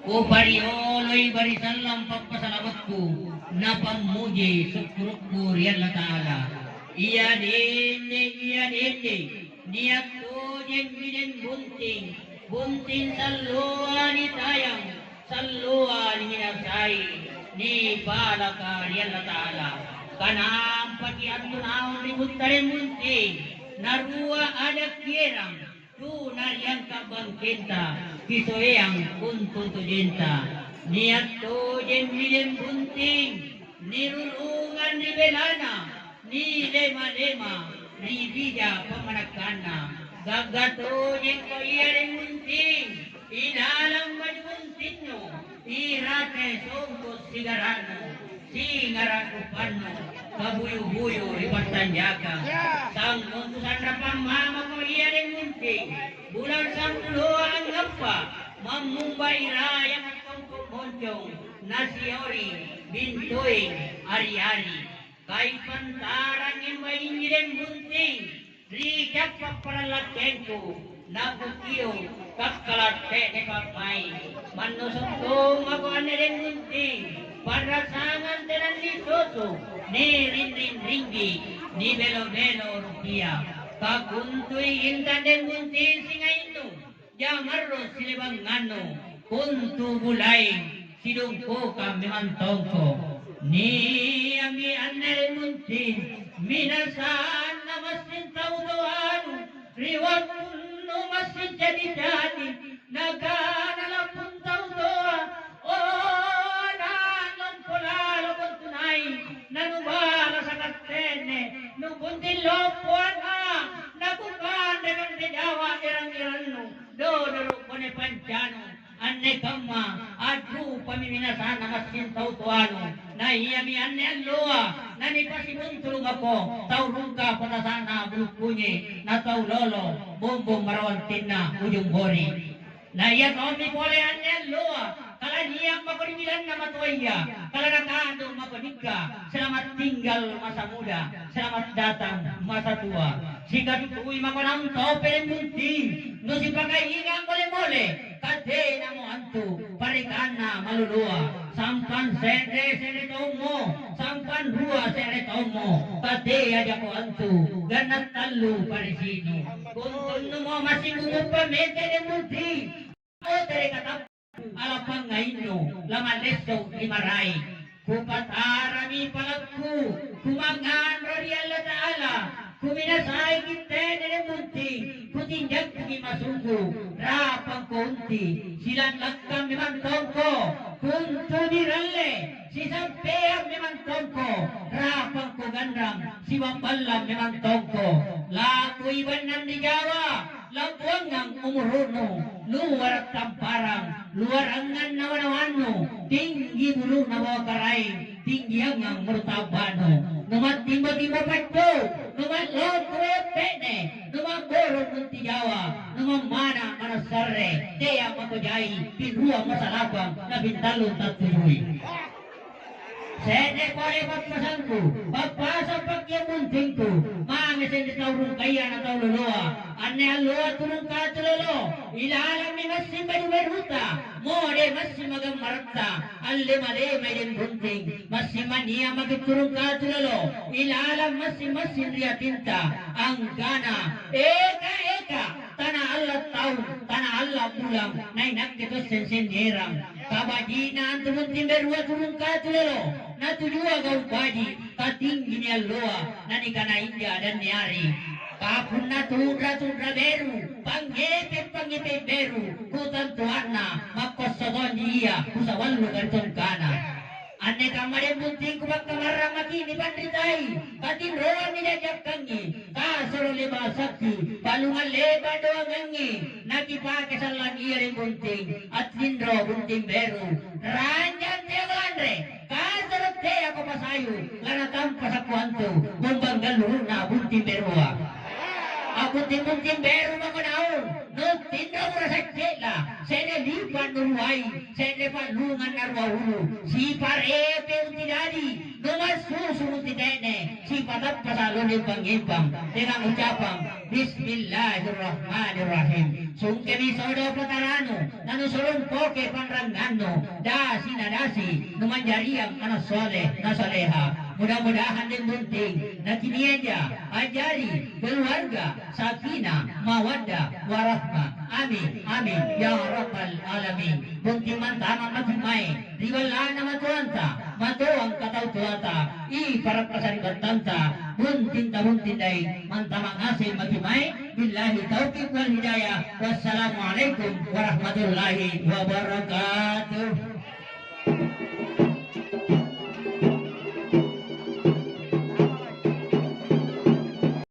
O barioloy barisalam pagpasalamat ko na pamuji syukurku riyan ta'ala. Iyan hindi, niyak to jen bunting, bunting sa luwa ni tayang, sa luwa ni hinasay, ni balaka riyan ta'ala. Kanang pagiat tunaw ribut tarim bunting, narua ada kierang, tu nariang kabangkenta, kisoyang kuntun tujenta, niat to jen bunting, nirulungan ni belana, ni lema, ni bija pamanakana, gagato jen ko iyaring bunting, inalang majuntinno, irate songkos sigarano, singaragupano, kabuyo-buyo ipatanyaga, sang kuntusan rapang mama ko iyaring bunting, bulan sang luwa ang ngapa, mamumbay rayang at kongkong nasiori, bintuing, ari-ari, kay pantarang imayin nilang bunting, rikap paparalaken ko, nabukiyo, kakalate ni papay, manusong ako anilang bunting, parasangan tenan ni soso, ni rin-ringgi, ni belo-belo rupiah, kakuntuy hindan den bunting singayin Jamarro silibang ngano, kuntu bulay, sidungko kami mantongko. Ni ami anel muntin, minasan na masin taudoan, riwag puno masin jadi-jadi, naganalapun taudoa, o nanong pulalo kung tunay, nanubala sa katene, nubuntin lopuan ha, nakukan dengan sejawa irang-irang Dodo kone pancano anne kamma adu pamiminasan namasin tautuano na iyami anne alloa nani pasimuntulong ako taurungka patasana bulukunye na taulolo bumbong marawantin na ujung bori na iya tomi pole anne alloa kala niyang makorimilan na matuaya kala nakado mapanika selamat tinggal masa muda selamat datang masa tua jika tutuwi makonam tau peremunting no si pagkahingang mole-mole kade na mo anto parikana malulua sampan sere tomo sampan rua sere tomo kade aja ko anto ganat talu parisino kung mo masing umupa mente de muti o tere katap alapang ngaino laman leso limaray kupatarami palagku kumangan rari Allah Ta'ala kuminasay kita nila munting kutinjag kugi masugo rapang konti silang lakam memang tongko kuntu diralle si sampeang memang tongko rapang ko gandang si wambalam memang tongko laku iban nan di Jawa lakuang ng umuruno luar tamparang luar angan na wanawano tinggi bulu na wakaray tinggi ang murtabano numat timba-timba pato numat lotret pene numat borong munti Jawa numat mana manasare teya makojai pinrua masalabang na bintalon tatuyuy Sene kore pagpasanku, pagpasa pagyamuntingku, mga sende taurong kaya na tauloloa, ane aloa turong katulolo, ilalang ni masim baduberuta, more masim magamarta, alle male may din bunting, masim mania magiturong katulolo, ilalang masim riatinta, ang gana, eka, tanah Allah tahu, tanah Allah pulang, naik kita sensenderang, kabajina antumun timberua turun katulolo, na tujuan kau baji katinggi ni alloa nani kana India dan niari kapun na tudra beru panggepe beru kutan tuarna makosodon iya kusawallu ganton kana ane kamare bunting kubak kamarra makini pandritai katin roa ni jajak kangi kasoro leba sakti balungan leba doang kangi nakipake salang iya rin bunting at lindro bunting beru ranjan tegalandre kasarot te ako pasayo lanatam pasakuanto gumbang galur na bunting berua ako bunting beru makunaon no tindra mura sa kela sene lipan nuruay sene palungan narwahulu si parepe untidadi no masusunod titene si sifat pasalun ipang-ipang dengan ucapan Bismillahirrahmanirrahim. Sungkemi saudo patarano nanusulun po ke panrangano dasi na dasi numanjariang anak soleh na soleha. Mudah-mudahan din bunting na kiniedya ajari keluarga sakina mawadda warahma. Amin amin ya rabbal alamin. Bunting mantama matumay riwala na matuanta matuang kataw tuata i para pasaribantanta bunting tabuntinday mantamang asil matumay billahi taufiq wal hidayah. Wassalamualaikum warahmatullahi wabarakatuh.